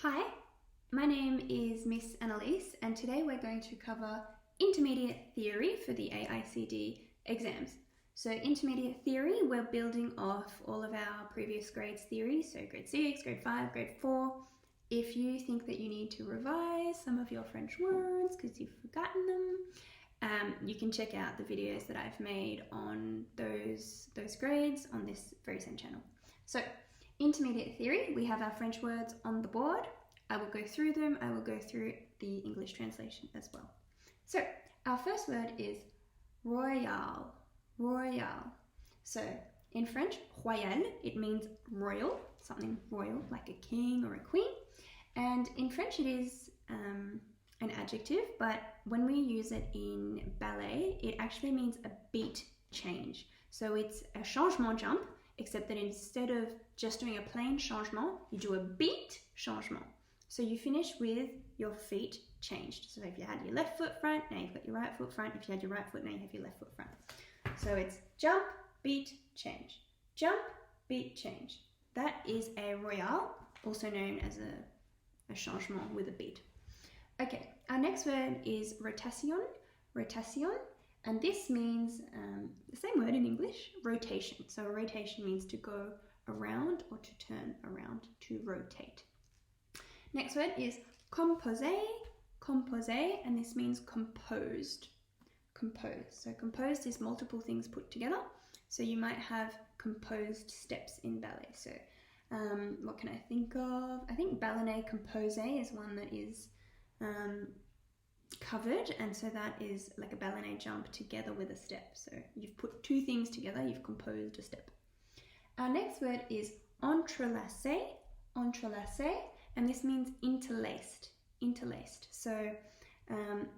Hi, my name is Miss Anne-Aelis, and today we're going to cover intermediate theory for the AICD exams. So intermediate theory, we're building off all of our previous grades theories, so grade 6, grade 5, grade 4. If you think that you need to revise some of your French words because you've forgotten them, you can check out the videos that I've made on those grades on this very same channel. So intermediate theory, we have our French words on the board. I will go through them. I will go through the English translation as well. So our first word is royal, royal. So in French, royal, it means royal, something royal, like a king or a queen. And in French, it is an adjective, but when we use it in ballet, it actually means a beat change. So it's a changement jump, except that instead of just doing a plain changement, you do a beat changement. So you finish with your feet changed. So if you had your left foot front, now you've got your right foot front. If you had your right foot, now you have your left foot front. So it's jump, beat, change. Jump, beat, change. That is a royale, also known as a changement with a beat. Okay, our next word is rotation, rotation. And this means the same word in English, rotation. So a rotation means to go around or to turn around, to rotate. Next word is composer, composer, and this means composed, composed. So composed is multiple things put together. So you might have composed steps in ballet. So what can I think of? I think ballet composé is one that is covered, and so that is like a ballet jump together with a step. So you've put two things together, you've composed a step. Our next word is entrelacé, entrelacé, and this means interlaced, interlaced. So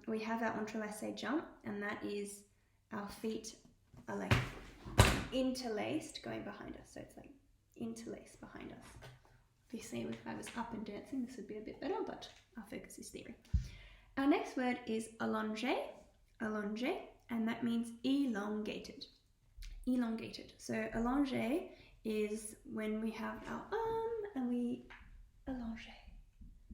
we have our entrelacé jump, and that is our feet are like interlaced going behind us. So it's like interlaced behind us. Obviously, if I was up and dancing, this would be a bit better, but our focus is theory. Our next word is allongé, allongé, and that means elongated, elongated. So allongé is when we have our arm and we allongé.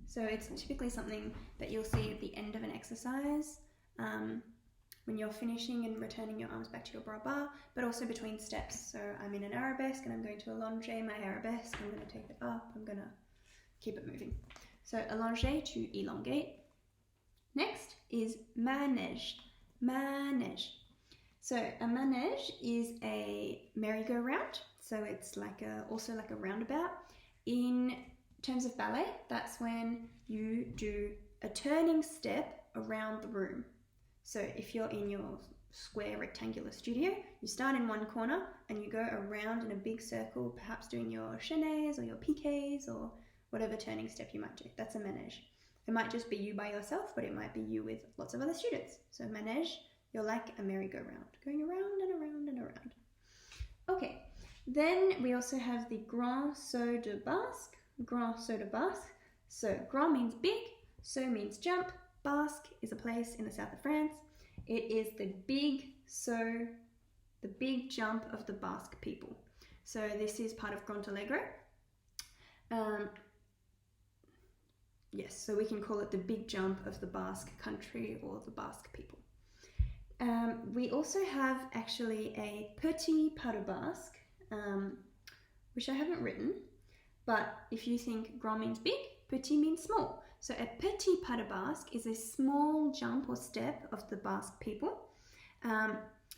So it's typically something that you'll see at the end of an exercise when you're finishing and returning your arms back to your bras bar, but also between steps. So I'm in an arabesque and I'm going to allongé my arabesque. I'm going to take it up. I'm going to keep it moving. So allongé, to elongate. Next is manège, manège. So a manège is a merry-go-round. So it's like also like a roundabout. In terms of ballet, that's when you do a turning step around the room. So if you're in your square rectangular studio, you start in one corner and you go around in a big circle, perhaps doing your chaînés or your piqués or whatever turning step you might do. That's a manège. It might just be you by yourself, but it might be you with lots of other students. So manège, you're like a merry-go-round, going around and around and around. Okay, then we also have the grand saut de basque, grand saut de basque. So grand means big, saut means jump, basque is a place in the south of France. It is the big saut, the big jump of the Basque people. So this is part of Grand Allegro. Yes, so we can call it the big jump of the Basque country or the Basque people. We also have actually a petit pas de basque, which I haven't written, but if you think grand means big, petit means small. So a petit pas de basque is a small jump or step of the Basque people.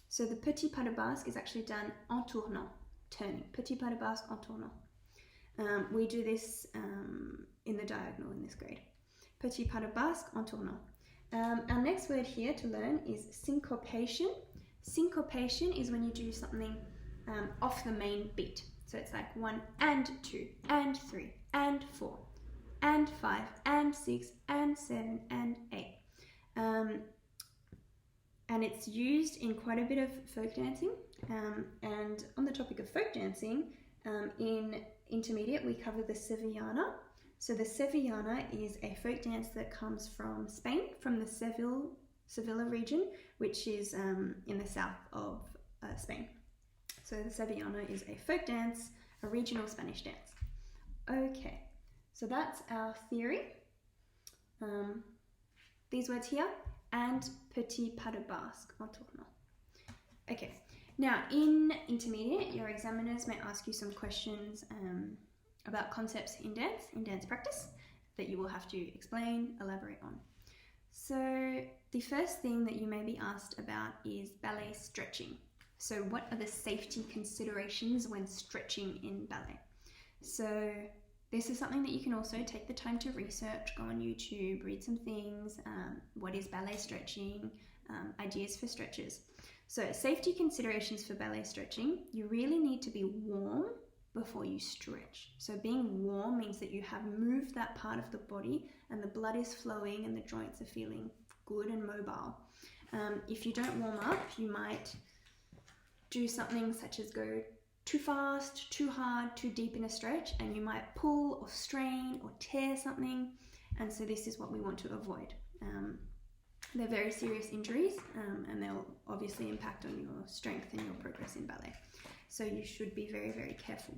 So the petit pas de basque is actually done en tournant, turning. Petit pas de basque en tournant. We do this in the diagonal in this grade. Petit pas de basque en tournant. Our next word here to learn is syncopation. Syncopation is when you do something off the main beat. So it's like 1 and 2 and 3 and 4 and 5 and 6 and 7 and 8. And it's used in quite a bit of folk dancing. And on the topic of folk dancing, in intermediate, we cover the Sevillana. So the Sevillana is a folk dance that comes from Spain, from the Sevilla region, which is in the south of Spain. So the Sevillana is a folk dance, a regional Spanish dance. Okay, So that's our theory. These words here, and petit pas de basque en tournant. Okay, now in intermediate, your examiners may ask you some questions about concepts in dance practice, that you will have to explain, elaborate on. So the first thing that you may be asked about is ballet stretching. So what are the safety considerations when stretching in ballet? So this is something that you can also take the time to research, go on YouTube, read some things, what is ballet stretching, ideas for stretches. So safety considerations for ballet stretching, you really need to be warm before you stretch. So being warm means that you have moved that part of the body and the blood is flowing and the joints are feeling good and mobile. If you don't warm up, you might do something such as go too fast, too hard, too deep in a stretch, and you might pull or strain or tear something, and so this is what we want to avoid. They're very serious injuries, and they'll obviously impact on your strength and your progress in ballet. So you should be very, very careful.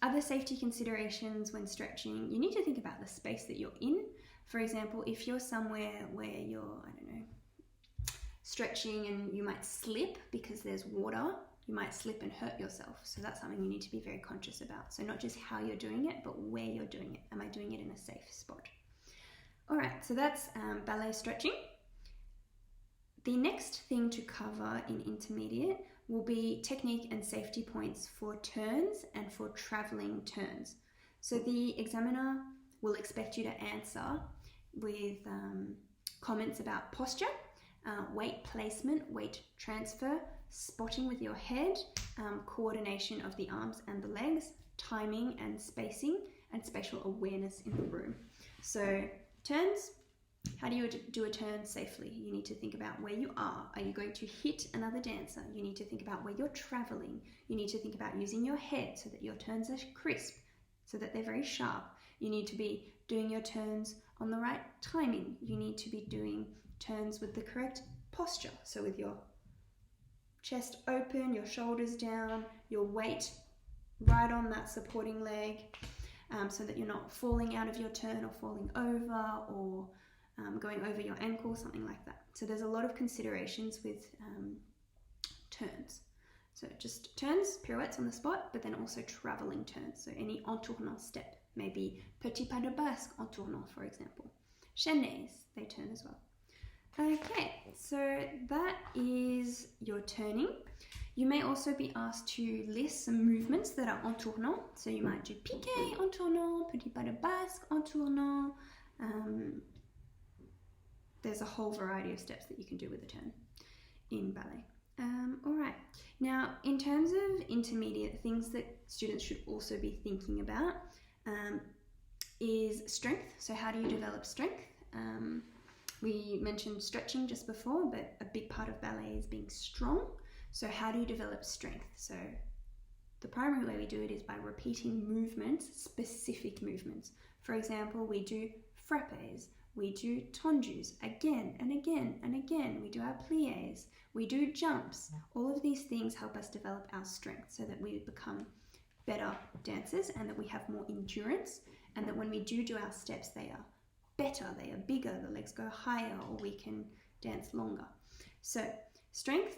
Other safety considerations when stretching, you need to think about the space that you're in. For example, if you're somewhere where you're, stretching and you might slip because there's water, you might slip and hurt yourself. So that's something you need to be very conscious about. So not just how you're doing it, but where you're doing it. Am I doing it in a safe spot? All right, so that's ballet stretching. The next thing to cover in intermediate will be technique and safety points for turns and for traveling turns. So the examiner will expect you to answer with comments about posture, weight placement, weight transfer, spotting with your head, coordination of the arms and the legs, timing and spacing, and spatial awareness in the room. So turns, how do you do a turn safely? You need to think about where you are. Are you going to hit another dancer? You need to think about where you're traveling. You need to think about using your head so that your turns are crisp, so that they're very sharp. You need to be doing your turns on the right timing. You need to be doing turns with the correct posture. So with your chest open, your shoulders down, your weight right on that supporting leg, so that you're not falling out of your turn or falling over or going over your ankle, something like that. So there's a lot of considerations with turns. So just turns, pirouettes on the spot, but then also traveling turns. So any en tournant step, maybe petit pas de basque en tournant, for example. Chaînés, they turn as well. Okay, so that is your turning. You may also be asked to list some movements that are en tournant. So you might do piqué en tournant, petit pas de basque en tournant. There's a whole variety of steps that you can do with a turn in ballet. All right, now in terms of intermediate, things that students should also be thinking about is strength. So how do you develop strength? We mentioned stretching just before, but a big part of ballet is being strong. So how do you develop strength? So the primary way we do it is by repeating movements, specific movements. For example, we do frappés, we do tendus again and again and again. We do our pliés, we do jumps. All of these things help us develop our strength so that we become better dancers and that we have more endurance, and that when we do our steps, they are better, they are bigger, the legs go higher, or we can dance longer. So strength,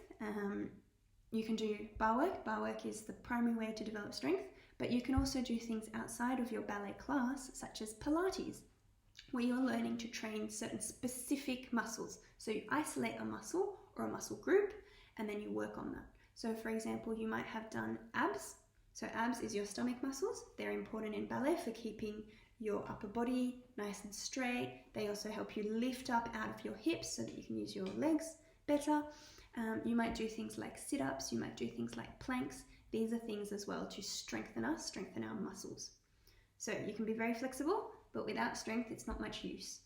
you can do bar work. Bar work is the primary way to develop strength, but you can also do things outside of your ballet class, such as Pilates, where you're learning to train certain specific muscles. So you isolate a muscle or a muscle group, and then you work on that. So for example, you might have done abs. So abs is your stomach muscles. They're important in ballet for keeping your upper body nice and straight. They also help you lift up out of your hips so that you can use your legs better. You might do things like sit-ups, you might do things like planks. These are things as well to strengthen us, strengthen our muscles. So you can be very flexible, but without strength, it's not much use.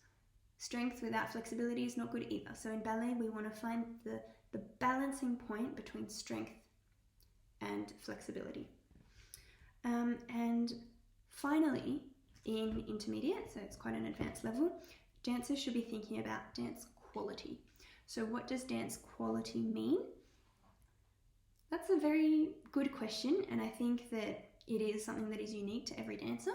Strength without flexibility is not good either. So in ballet, we want to find the balancing point between strength and flexibility. And finally, in intermediate, so it's quite an advanced level, dancers should be thinking about dance quality. So what does dance quality mean? That's a very good question, and I think that it is something that is unique to every dancer.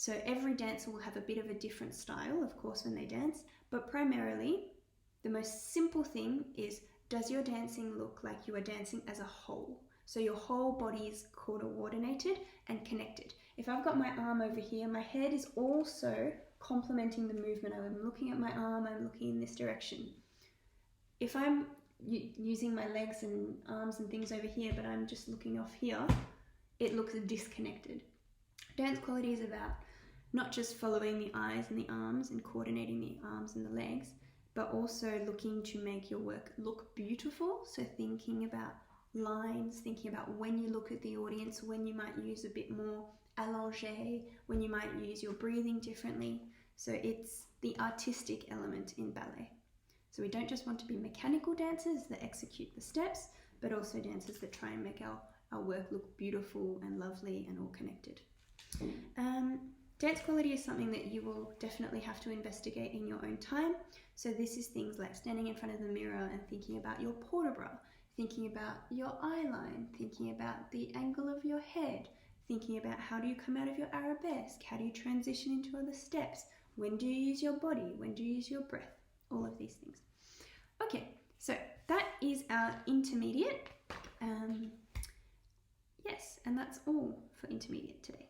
So every dancer will have a bit of a different style, of course, when they dance, but primarily the most simple thing is, does your dancing look like you are dancing as a whole? So your whole body is coordinated and connected. If I've got my arm over here, my head is also complementing the movement. I'm looking at my arm, I'm looking in this direction. If I'm using my legs and arms and things over here, but I'm just looking off here, it looks disconnected. Dance quality is about not just following the eyes and the arms and coordinating the arms and the legs, but also looking to make your work look beautiful. So thinking about lines, thinking about when you look at the audience, when you might use a bit more allongé, when you might use your breathing differently. So it's the artistic element in ballet. So we don't just want to be mechanical dancers that execute the steps, but also dancers that try and make our work look beautiful and lovely and all connected. Dance quality is something that you will definitely have to investigate in your own time. So this is things like standing in front of the mirror and thinking about your port de bras, thinking about your eye line, thinking about the angle of your head, thinking about how do you come out of your arabesque, how do you transition into other steps, when do you use your body, when do you use your breath, all of these things. Okay, so that is our intermediate. Yes, and that's all for intermediate today.